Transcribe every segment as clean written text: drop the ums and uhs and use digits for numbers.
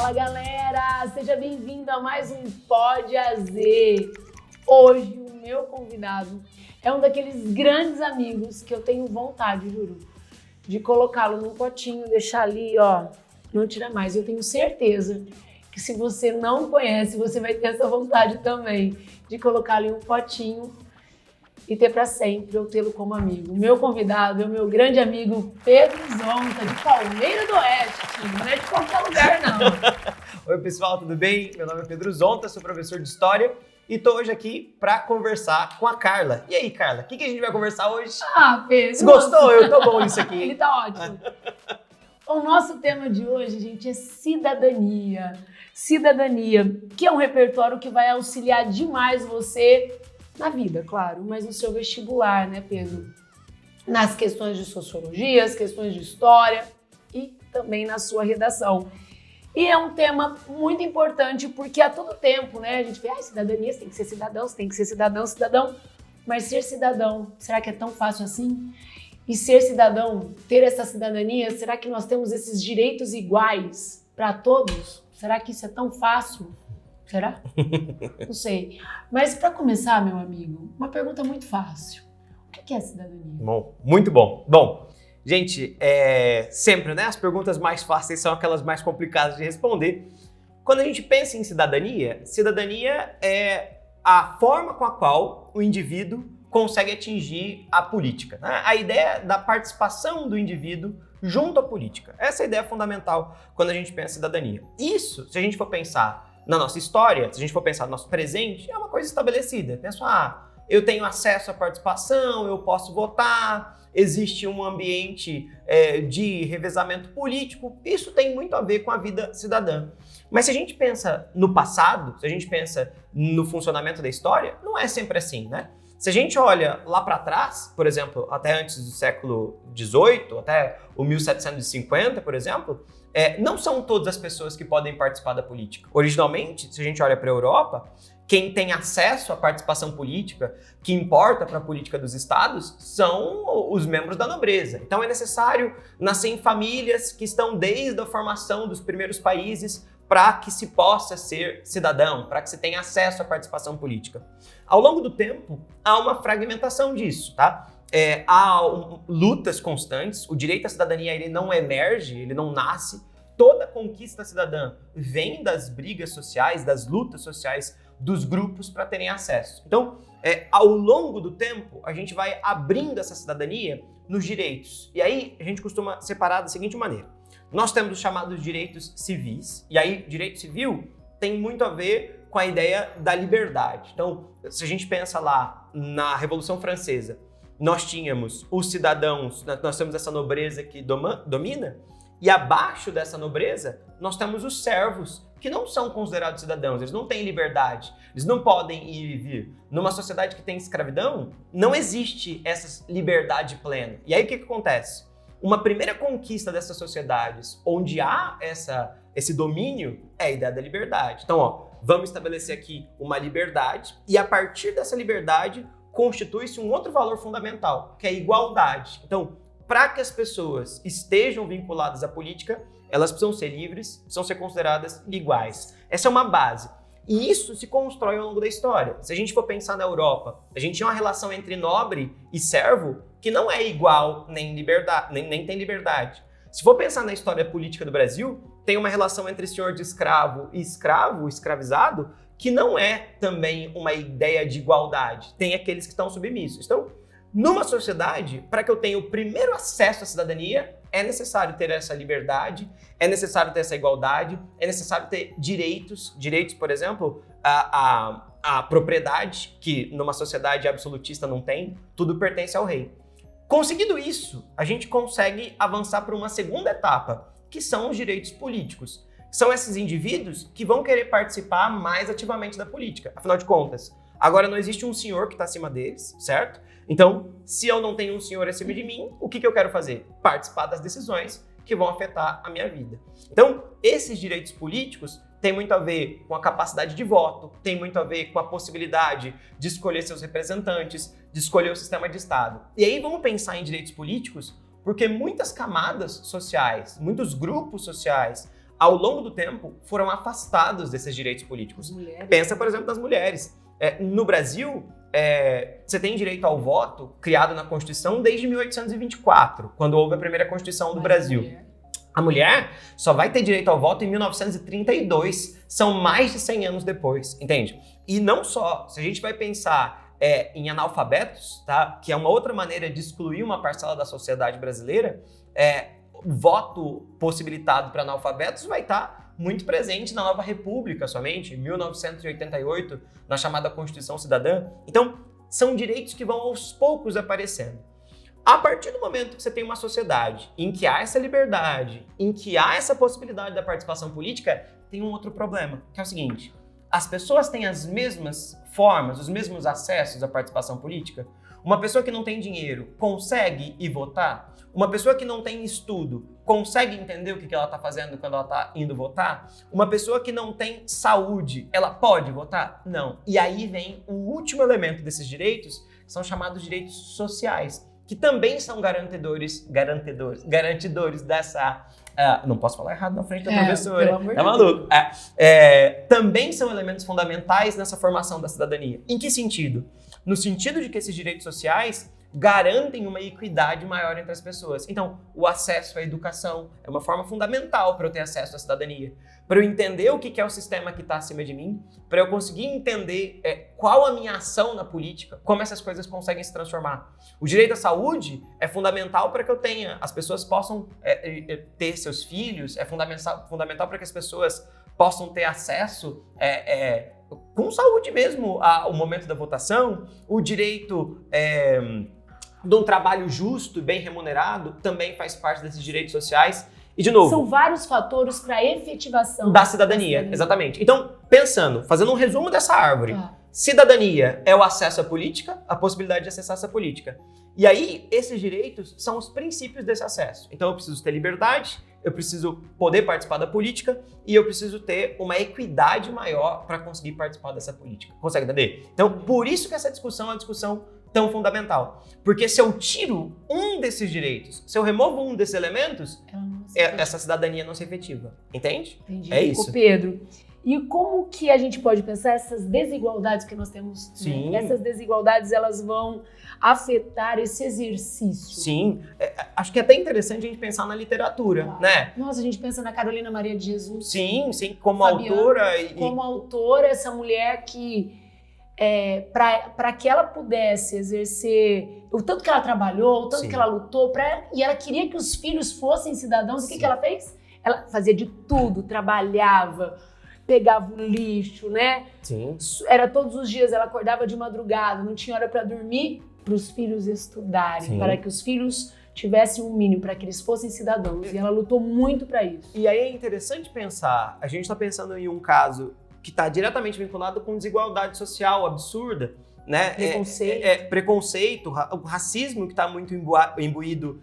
Fala galera, seja bem-vindo a mais um Pode Azer. Hoje o meu convidado é um daqueles grandes amigos que eu tenho vontade, juro, de colocá-lo num potinho, deixar ali, ó, não tira mais. Eu tenho certeza que se você não conhece, você vai ter essa vontade também de colocar ali um potinho e ter para sempre ou tê-lo como amigo. O meu convidado é o meu grande amigo Pedro Zonta, de Palmeira do Oeste, não é de qualquer lugar não. Oi pessoal, tudo bem? Meu nome é Pedro Zonta, sou professor de História e tô hoje aqui para conversar com a Carla. E aí, Carla, o que a gente vai conversar hoje? Ah, Pedro. Você gostou? Eu tô bom nisso aqui. Ele tá ótimo. O nosso tema de hoje, gente, é cidadania. Cidadania, que é um repertório que vai auxiliar demais você na vida, claro, mas no seu vestibular, né, Pedro? Nas questões de sociologia, as questões de história e também na sua redação. E é um tema muito importante porque a todo tempo, né, a gente vê, cidadania, você tem que ser cidadão, você tem que ser cidadão, mas ser cidadão, será que é tão fácil assim? E ser cidadão, ter essa cidadania, será que nós temos esses direitos iguais para todos? Será que isso é tão fácil? Será? Não sei. Mas para começar, meu amigo, uma pergunta muito fácil. O que é cidadania? Bom, muito bom. Bom, gente, sempre, né, as perguntas mais fáceis são aquelas mais complicadas de responder. Quando a gente pensa em cidadania, cidadania é a forma com a qual o indivíduo consegue atingir a política, né? A ideia da participação do indivíduo junto à política. Essa é a ideia fundamental quando a gente pensa em cidadania. Isso, se a gente for pensar na nossa história, se a gente for pensar no nosso presente, é uma coisa estabelecida. Penso, eu tenho acesso à participação, eu posso votar, existe um ambiente de revezamento político, isso tem muito a ver com a vida cidadã. Mas se a gente pensa no passado, se a gente pensa no funcionamento da história, não é sempre assim, né? Se a gente olha lá para trás, por exemplo, até antes do século XVIII, até o 1750, por exemplo, não são todas as pessoas que podem participar da política. Originalmente, se a gente olha para a Europa, quem tem acesso à participação política, que importa para a política dos estados, são os membros da nobreza. Então é necessário nascer em famílias que estão desde a formação dos primeiros países para que se possa ser cidadão, para que se tenha acesso à participação política. Ao longo do tempo, há uma fragmentação disso, tá? Há lutas constantes, o direito à cidadania ele não emerge, ele não nasce. Toda conquista cidadã vem das brigas sociais, das lutas sociais dos grupos para terem acesso. Então, ao longo do tempo, a gente vai abrindo essa cidadania nos direitos. E aí, a gente costuma separar da seguinte maneira. Nós temos os chamados direitos civis, e aí, direito civil tem muito a ver com a ideia da liberdade. Então, se a gente pensa lá na Revolução Francesa, nós tínhamos os cidadãos, nós temos essa nobreza que domina, e abaixo dessa nobreza, nós temos os servos, que não são considerados cidadãos, eles não têm liberdade, eles não podem ir e vir. Numa sociedade que tem escravidão, não existe essa liberdade plena. E aí o que acontece? Uma primeira conquista dessas sociedades, onde há esse domínio, é a ideia da liberdade. Então, vamos estabelecer aqui uma liberdade, e a partir dessa liberdade, constitui-se um outro valor fundamental, que é a igualdade. Então, para que as pessoas estejam vinculadas à política, elas precisam ser livres, precisam ser consideradas iguais. Essa é uma base. E isso se constrói ao longo da história. Se a gente for pensar na Europa, a gente tinha uma relação entre nobre e servo que não é igual nem tem liberdade. Se for pensar na história política do Brasil, tem uma relação entre senhor de escravo e escravo, escravizado, que não é também uma ideia de igualdade. Tem aqueles que estão submissos. Então, numa sociedade, para que eu tenha o primeiro acesso à cidadania, é necessário ter essa liberdade, é necessário ter essa igualdade, é necessário ter direitos, por exemplo, a propriedade, que numa sociedade absolutista não tem, tudo pertence ao rei. Conseguido isso, a gente consegue avançar para uma segunda etapa, que são os direitos políticos. São esses indivíduos que vão querer participar mais ativamente da política. Afinal de contas, agora não existe um senhor que está acima deles, certo? Então, se eu não tenho um senhor acima de mim, o que eu quero fazer? Participar das decisões que vão afetar a minha vida. Então, esses direitos políticos têm muito a ver com a capacidade de voto, tem muito a ver com a possibilidade de escolher seus representantes, de escolher o sistema de Estado. E aí vamos pensar em direitos políticos, porque muitas camadas sociais, muitos grupos sociais, ao longo do tempo, foram afastados desses direitos políticos. Pensa, por exemplo, nas mulheres. No Brasil, você tem direito ao voto criado na Constituição desde 1824, quando houve a primeira Constituição do Brasil. A mulher só vai ter direito ao voto em 1932, são mais de 100 anos depois, entende? E não só, se a gente vai pensar em analfabetos, tá? Que é uma outra maneira de excluir uma parcela da sociedade brasileira, o voto possibilitado para analfabetos vai estar muito presente na Nova República somente, em 1988, na chamada Constituição Cidadã. Então, são direitos que vão aos poucos aparecendo. A partir do momento que você tem uma sociedade em que há essa liberdade, em que há essa possibilidade da participação política, tem um outro problema, que é o seguinte: as pessoas têm as mesmas formas, os mesmos acessos à participação política? Uma pessoa que não tem dinheiro consegue ir votar? Uma pessoa que não tem estudo consegue entender o que ela está fazendo quando ela está indo votar? Uma pessoa que não tem saúde, ela pode votar? Não. E aí vem o último elemento desses direitos, que são chamados direitos sociais, que também são garantidores dessa... não posso falar errado na frente da professora, pelo amor tá de maluco? Também são elementos fundamentais nessa formação da cidadania. Em que sentido? No sentido de que esses direitos sociais garantem uma equidade maior entre as pessoas. Então, o acesso à educação é uma forma fundamental para eu ter acesso à cidadania, para eu entender o que é o sistema que está acima de mim, para eu conseguir entender qual a minha ação na política, como essas coisas conseguem se transformar. O direito à saúde é fundamental para que eu tenha, as pessoas possam ter seus filhos, é fundamental para que as pessoas possam ter acesso com saúde mesmo ao momento da votação. O direito de um trabalho justo e bem remunerado também faz parte desses direitos sociais. E, de novo, são vários fatores para a efetivação da cidadania. Exatamente. Então, fazendo um resumo dessa árvore, cidadania é o acesso à política, a possibilidade de acessar essa política. E aí, esses direitos são os princípios desse acesso. Então, eu preciso ter liberdade, eu preciso poder participar da política e eu preciso ter uma equidade maior para conseguir participar dessa política. Consegue entender? Então, por isso que essa discussão é uma discussão tão fundamental. Porque se eu tiro um desses direitos, se eu removo um desses elementos, essa cidadania não se efetiva. Entende? Entendi. É isso. Pedro, e como que a gente pode pensar essas desigualdades que nós temos? Sim. Né? Essas desigualdades, elas vão afetar esse exercício? Sim. Acho que é até interessante a gente pensar na literatura, né? Nossa, a gente pensa na Carolina Maria de Jesus. Sim, como Fabiana, autora. Como autora, essa mulher que, para que ela pudesse exercer o tanto que ela trabalhou, o tanto que ela lutou, e ela queria que os filhos fossem cidadãos, e o que ela fez? Ela fazia de tudo, trabalhava, pegava o lixo, né? Sim. Era todos os dias, ela acordava de madrugada, não tinha hora para dormir, para os filhos estudarem, para que os filhos tivessem um mínimo, para que eles fossem cidadãos. E ela lutou muito para isso. E aí é interessante pensar, a gente está pensando em um caso que está diretamente vinculado com desigualdade social absurda, né? Preconceito, o racismo que está muito imbuído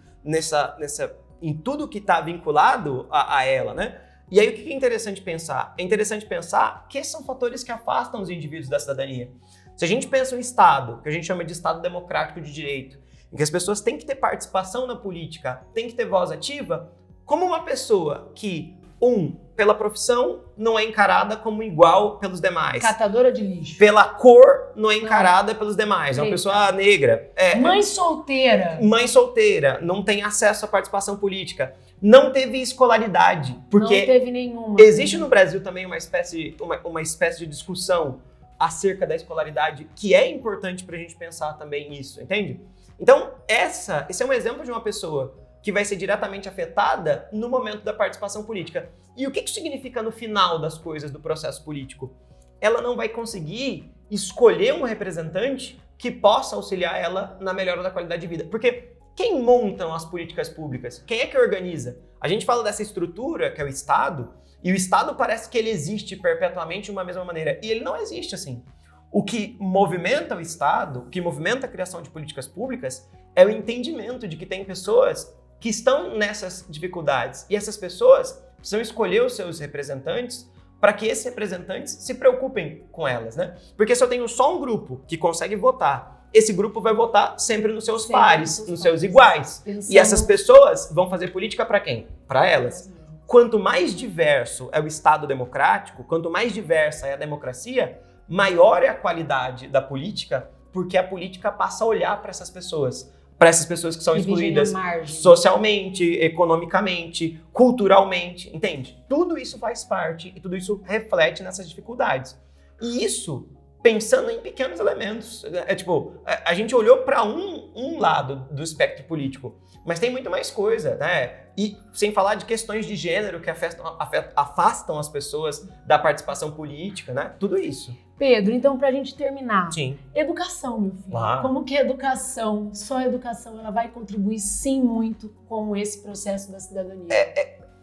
em tudo que está vinculado a ela, né? E aí o que é interessante pensar? É interessante pensar que esses são fatores que afastam os indivíduos da cidadania. Se a gente pensa um Estado, que a gente chama de Estado democrático de direito, em que as pessoas têm que ter participação na política, têm que ter voz ativa, como uma pessoa que, pela profissão, não é encarada como igual pelos demais. Catadora de lixo. Pela cor, não é encarada pelos demais. É uma pessoa negra. Mãe solteira. Mãe solteira, não tem acesso à participação política. Não teve escolaridade. Porque não teve nenhuma. Existe no Brasil também uma espécie de discussão acerca da escolaridade que é importante pra gente pensar também isso, entende? Então, esse é um exemplo de uma pessoa que vai ser diretamente afetada no momento da participação política. E o que isso significa no final das coisas do processo político? Ela não vai conseguir escolher um representante que possa auxiliar ela na melhora da qualidade de vida. Porque quem montam as políticas públicas? Quem é que organiza? A gente fala dessa estrutura, que é o Estado, e o Estado parece que ele existe perpetuamente de uma mesma maneira. E ele não existe assim. O que movimenta o Estado, o que movimenta a criação de políticas públicas, é o entendimento de que tem pessoas que estão nessas dificuldades. E essas pessoas precisam escolher os seus representantes para que esses representantes se preocupem com elas, né? Porque se eu tenho só um grupo que consegue votar, esse grupo vai votar sempre nos seus pares, nos seus iguais. E essas pessoas vão fazer política para quem? Para elas. quanto mais diverso é o Estado democrático, quanto mais diversa é a democracia, maior é a qualidade da política, porque a política passa a olhar para essas pessoas que são excluídas socialmente, economicamente, culturalmente, entende? Tudo isso faz parte e tudo isso reflete nessas dificuldades. E isso pensando em pequenos elementos. A gente olhou para um lado do espectro político, mas tem muito mais coisa, né? E sem falar de questões de gênero que afastam as pessoas da participação política, né? Tudo isso. Pedro, então pra gente terminar, Sim. Educação, meu filho. Como que a educação, só a educação, ela vai contribuir sim muito com esse processo da cidadania?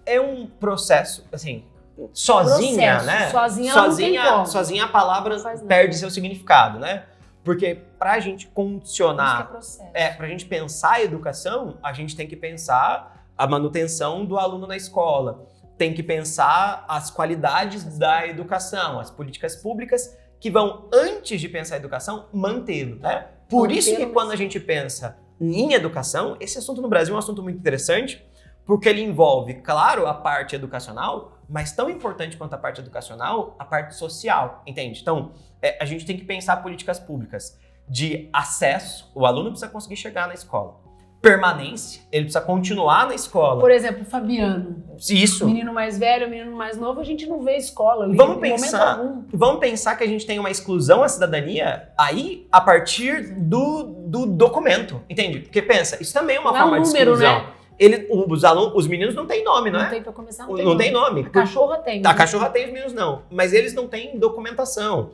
É um processo, assim, sozinha, né? Sozinha a palavra perde seu significado, né? Porque pra gente condicionar, pra gente pensar a educação, a gente tem que pensar a manutenção do aluno na escola, tem que pensar as qualidades da educação, as políticas públicas que vão, antes de pensar a educação, mantê-lo, né? Por isso que quando a gente pensa em educação, esse assunto no Brasil é um assunto muito interessante, porque ele envolve, claro, a parte educacional, mas tão importante quanto a parte educacional, a parte social, entende? Então, a gente tem que pensar políticas públicas de acesso, o aluno precisa conseguir chegar na escola. Permanência, ele precisa continuar na escola. Por exemplo, Fabiano. Isso. Menino mais velho, menino mais novo, a gente não vê escola. Vamos pensar que a gente tem uma exclusão à cidadania aí a partir do documento, entende? Porque pensa, isso também é uma forma de exclusão. Né? Os meninos não têm nome, não é? Não tem pra começar, não tem nome. A cachorra tem. A cachorra tem, os meninos não. Mas eles não têm documentação.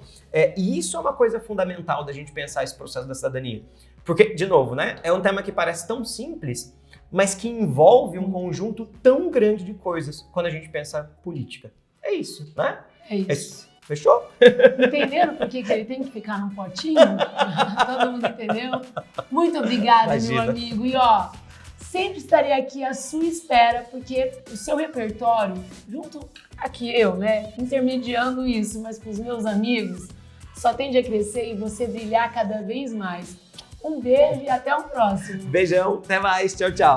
E isso é uma coisa fundamental da gente pensar esse processo da cidadania. Porque, de novo, né? É um tema que parece tão simples, mas que envolve um conjunto tão grande de coisas quando a gente pensa política. É isso, né? É isso. Fechou? Entenderam por que ele tem que ficar num potinho? Todo mundo entendeu? Muito obrigada, meu amigo. E ó, sempre estarei aqui à sua espera, porque o seu repertório, junto aqui eu, né, intermediando isso, mas com os meus amigos, só tende a crescer e você brilhar cada vez mais. Um beijo e até o próximo. Beijão, até mais, tchau, tchau.